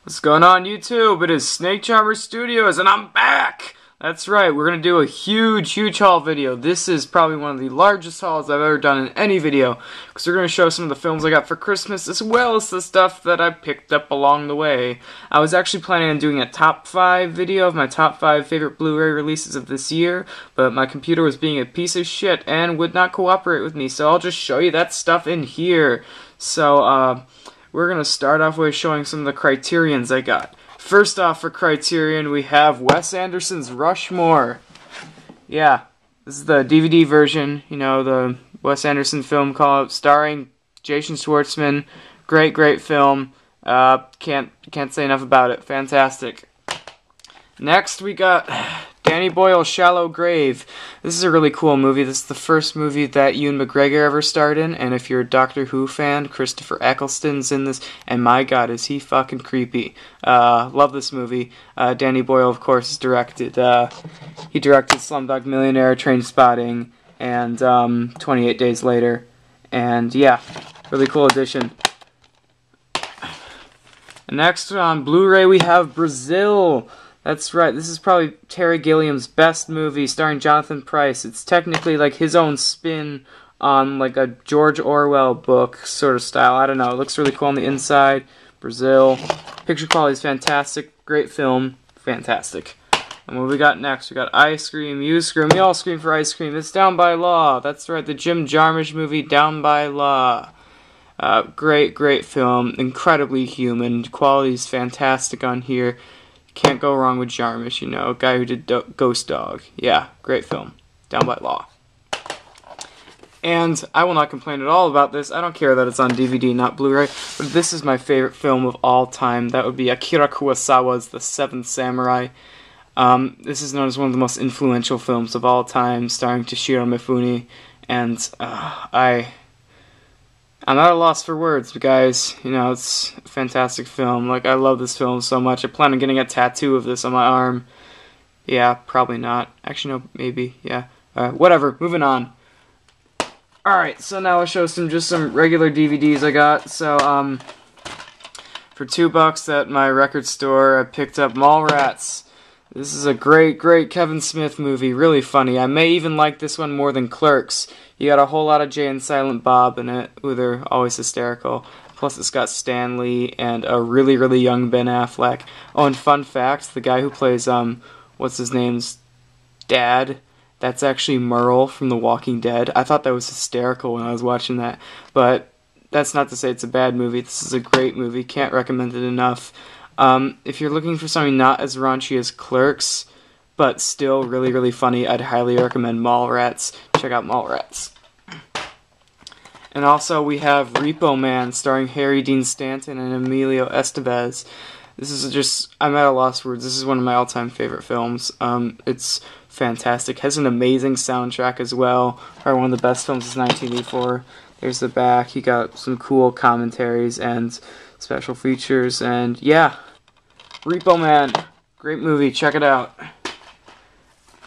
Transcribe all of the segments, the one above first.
What's going on, YouTube? It is Snake Charmer Studios, and I'm back! That's right, we're going to do a huge haul video. This is probably one of the largest hauls I've ever done in any video, because we're going to show some of the films I got for Christmas, as well as the stuff that I picked up along the way. I was actually planning on doing a top 5 video of my top 5 favorite Blu-ray releases of this year, but my computer was being a piece of shit and would not cooperate with me, so I'll just show you that stuff in here. So, we're going to start off with showing some of the Criterions I got. First off, for Criterion, we have Wes Anderson's Rushmore. Yeah, this is the DVD version, you know, the Wes Anderson film starring Jason Schwartzman. Great film. Can't say enough about it. Fantastic. Next, we got Danny Boyle's Shallow Grave. This is a really cool movie. This is the first movie that Ewan McGregor ever starred in, and if you're a Doctor Who fan, Christopher Eccleston's in this, and my god, is he fucking creepy. Love this movie. Danny Boyle, of course, he directed Slumdog Millionaire, Trainspotting, and 28 Days Later, and yeah, really cool addition. Next on Blu-ray we have Brazil. That's right, this is probably Terry Gilliam's best movie, starring Jonathan Pryce. It's technically like his own spin on like a George Orwell book sort of style. I don't know, it looks really cool on the inside. Brazil. Picture quality is fantastic. Great film. Fantastic. And what we got next? We got Ice Cream, You Scream, we all scream for ice cream. It's Down by Law. That's right, the Jim Jarmusch movie, Down by Law. Great film. Incredibly human. Quality is fantastic on here. Can't go wrong with Jarmusch, you know, guy who did Ghost Dog. Yeah, great film. Down by Law. And I will not complain at all about this. I don't care that it's on DVD, not Blu-ray, but this is my favorite film of all time. That would be Akira Kurosawa's The Seventh Samurai. This is known as one of the most influential films of all time, starring Toshiro Mifune, and I'm at a loss for words, guys. You know, it's a fantastic film. Like, I love this film so much. I plan on getting a tattoo of this on my arm. Yeah, probably not. Actually, no, maybe. Yeah. Whatever. Moving on. Alright, so now I'll show just some regular DVDs I got. So, for $2 at my record store, I picked up Mallrats. This is a great Kevin Smith movie. Really funny. I may even like this one more than Clerks. You got a whole lot of Jay and Silent Bob in it. Ooh, they're always hysterical. Plus, it's got Stan Lee and a really young Ben Affleck. Oh, and fun fact, the guy who plays, what's his name's dad, that's actually Merle from The Walking Dead. I thought that was hysterical when I was watching that. But that's not to say it's a bad movie. This is a great movie. Can't recommend it enough. If you're looking for something not as raunchy as Clerks, but still really funny, I'd highly recommend Mallrats. Check out Mallrats. And also we have Repo Man, starring Harry Dean Stanton and Emilio Estevez. This is just, I'm at a loss for words. This is one of my all-time favorite films. It's fantastic. Has an amazing soundtrack as well. Probably one of the best films since 1984. There's the back. You got some cool commentaries and special features, and yeah, Repo Man, great movie, check it out.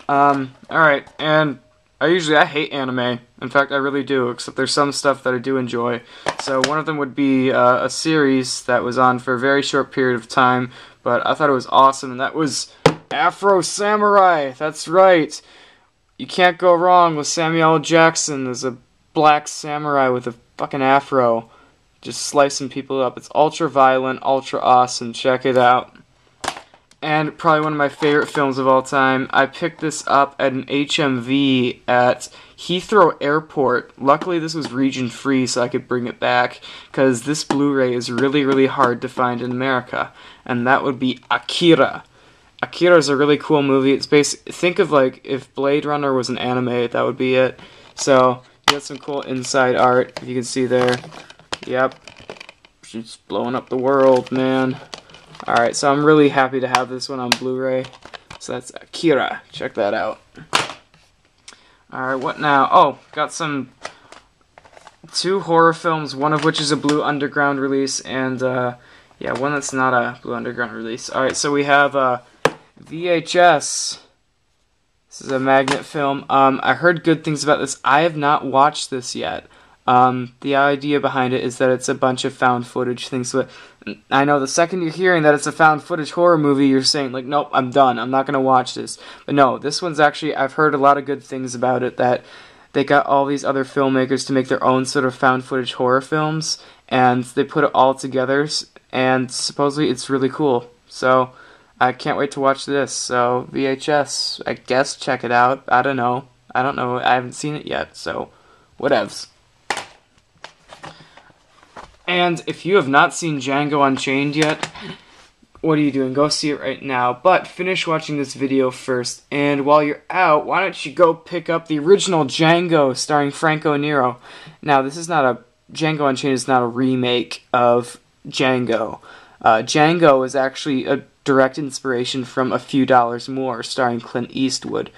Alright, and I hate anime. In fact, I really do, except there's some stuff that I do enjoy. So one of them would be a series that was on for a very short period of time, but I thought it was awesome, and that was Afro Samurai. That's right. You can't go wrong with Samuel L. Jackson as a black samurai with a fucking afro. Just slicing people up. It's ultra violent, ultra awesome. Check it out. And probably one of my favorite films of all time. I picked this up at an HMV at Heathrow Airport. Luckily this was region free so I could bring it back, because this Blu-ray is really hard to find in America. And that would be Akira. Akira is a really cool movie. It's think of like if Blade Runner was an anime, that would be it. So you got some cool inside art, if you can see there. Yep. She's blowing up the world, man. Alright, so I'm really happy to have this one on Blu-ray. So that's Akira. Check that out. Alright, what now? Oh, got two horror films, one of which is a Blue Underground release, and, yeah, one that's not a Blue Underground release. Alright, so we have, VHS. This is a magnet film. I heard good things about this. I have not watched this yet. The idea behind it is that it's a bunch of found footage things, but I know the second you're hearing that it's a found footage horror movie, you're saying, like, nope, I'm done. I'm not going to watch this. But no, this one's actually, I've heard a lot of good things about it, that they got all these other filmmakers to make their own sort of found footage horror films, and they put it all together, and supposedly it's really cool. So I can't wait to watch this. So VHS, I guess, check it out. I don't know. I haven't seen it yet, so whatevs. And if you have not seen Django Unchained yet, what are you doing? Go see it right now. But finish watching this video first. And while you're out, why don't you go pick up the original Django starring Franco Nero. Now, Django Unchained is not a remake of Django. Django is actually a direct inspiration from A Few Dollars More starring Clint Eastwood.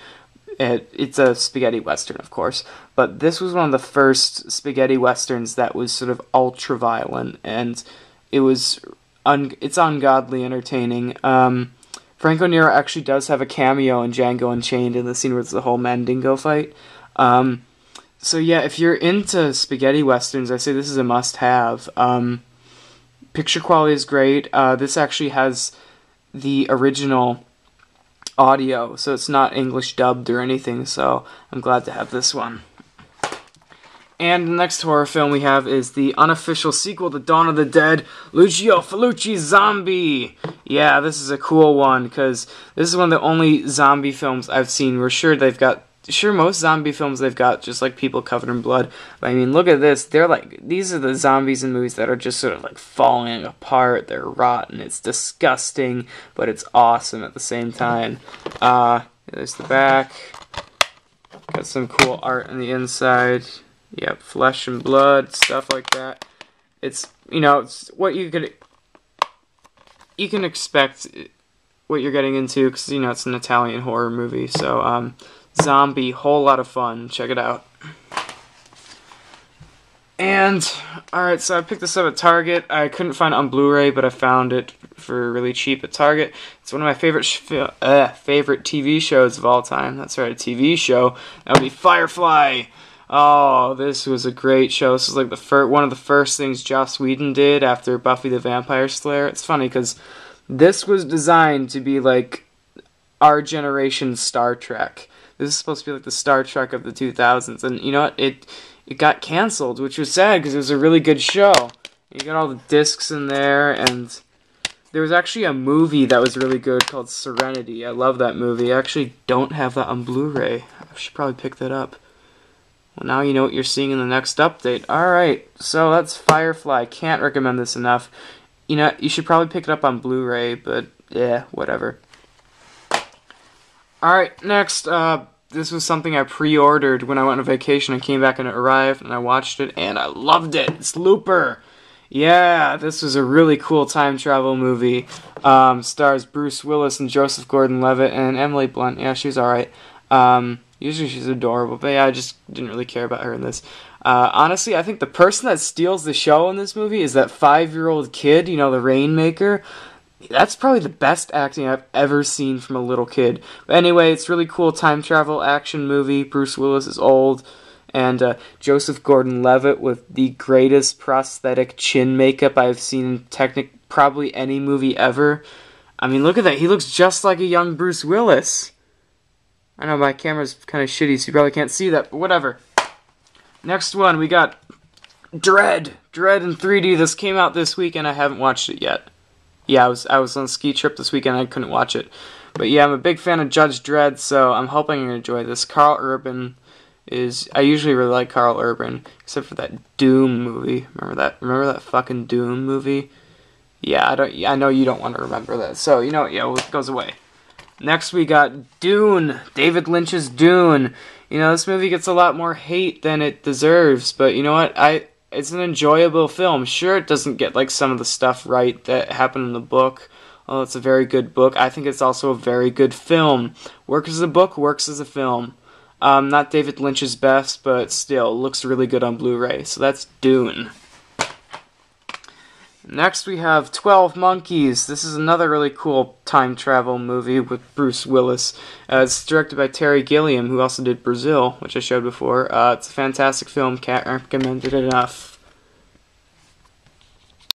It's a spaghetti western, of course, but this was one of the first spaghetti westerns that was sort of ultra violent, and it's ungodly entertaining. Franco Nero actually does have a cameo in Django Unchained in the scene where it's the whole Mandingo fight. So yeah, if you're into spaghetti westerns, I say this is a must-have. Picture quality is great. This actually has the original audio, so it's not English dubbed or anything, so I'm glad to have this one. And the next horror film we have is the unofficial sequel to Dawn of the Dead, Lucio Fulci's Zombie. Yeah, this is a cool one, because this is one of the only zombie films I've seen where most zombie films they've got just like people covered in blood. But I mean, look at this. These are the zombies in movies that are just sort of like falling apart. They're rotten. It's disgusting, but it's awesome at the same time. There's the back. Got some cool art on the inside. Yep, flesh and blood, stuff like that. It's, it's what you can expect what you're getting into, because, it's an Italian horror movie. So, Zombie, whole lot of fun. Check it out. And, alright, so I picked this up at Target. I couldn't find it on Blu-ray, but I found it for really cheap at Target. It's one of my favorite TV shows of all time. That's right, a TV show. That would be Firefly. Oh, this was a great show. This was like one of the first things Joss Whedon did after Buffy the Vampire Slayer. It's funny, because this was designed to be like our generation's Star Trek. This is supposed to be like the Star Trek of the 2000s, and you know what? It got canceled, which was sad because it was a really good show. You got all the discs in there, and there was actually a movie that was really good called Serenity. I love that movie. I actually don't have that on Blu-ray. I should probably pick that up. Well, now you know what you're seeing in the next update. Alright, so that's Firefly. Can't recommend this enough. You should probably pick it up on Blu-ray, but yeah, whatever. Alright, next, this was something I pre-ordered when I went on vacation and came back and it arrived, and I watched it, and I loved it. It's Looper. Yeah, this was a really cool time travel movie. Stars Bruce Willis and Joseph Gordon-Levitt and Emily Blunt. Yeah, she was alright. Usually she's adorable, but yeah, I just didn't really care about her in this. Honestly, I think the person that steals the show in this movie is that 5-year-old kid, the Rainmaker. That's probably the best acting I've ever seen from a little kid. But anyway, it's a really cool time travel action movie. Bruce Willis is old, and Joseph Gordon-Levitt with the greatest prosthetic chin makeup I've seen in probably any movie ever. I mean, look at that. He looks just like a young Bruce Willis. I know my camera's kind of shitty, so you probably can't see that, but whatever. Next one, we got Dread. Dread in 3D. This came out this week, and I haven't watched it yet. Yeah, I was on a ski trip this weekend, and I couldn't watch it. But yeah, I'm a big fan of Judge Dredd, so I'm hoping you're going to enjoy this. Carl Urban I usually really like Carl Urban, except for that Doom movie. Remember that fucking Doom movie? Yeah, I know you don't want to remember that. So, it goes away. Next we got Dune, David Lynch's Dune. This movie gets a lot more hate than it deserves, but you know what? It's an enjoyable film. Sure, it doesn't get like some of the stuff right that happened in the book. Although it's a very good book. I think it's also a very good film. Works as a book, works as a film. Not David Lynch's best, but still looks really good on Blu-ray. So that's Dune. Next we have 12 Monkeys. This is another really cool time travel movie with Bruce Willis. It's directed by Terry Gilliam, who also did Brazil, which I showed before. It's a fantastic film. Can't recommend it enough.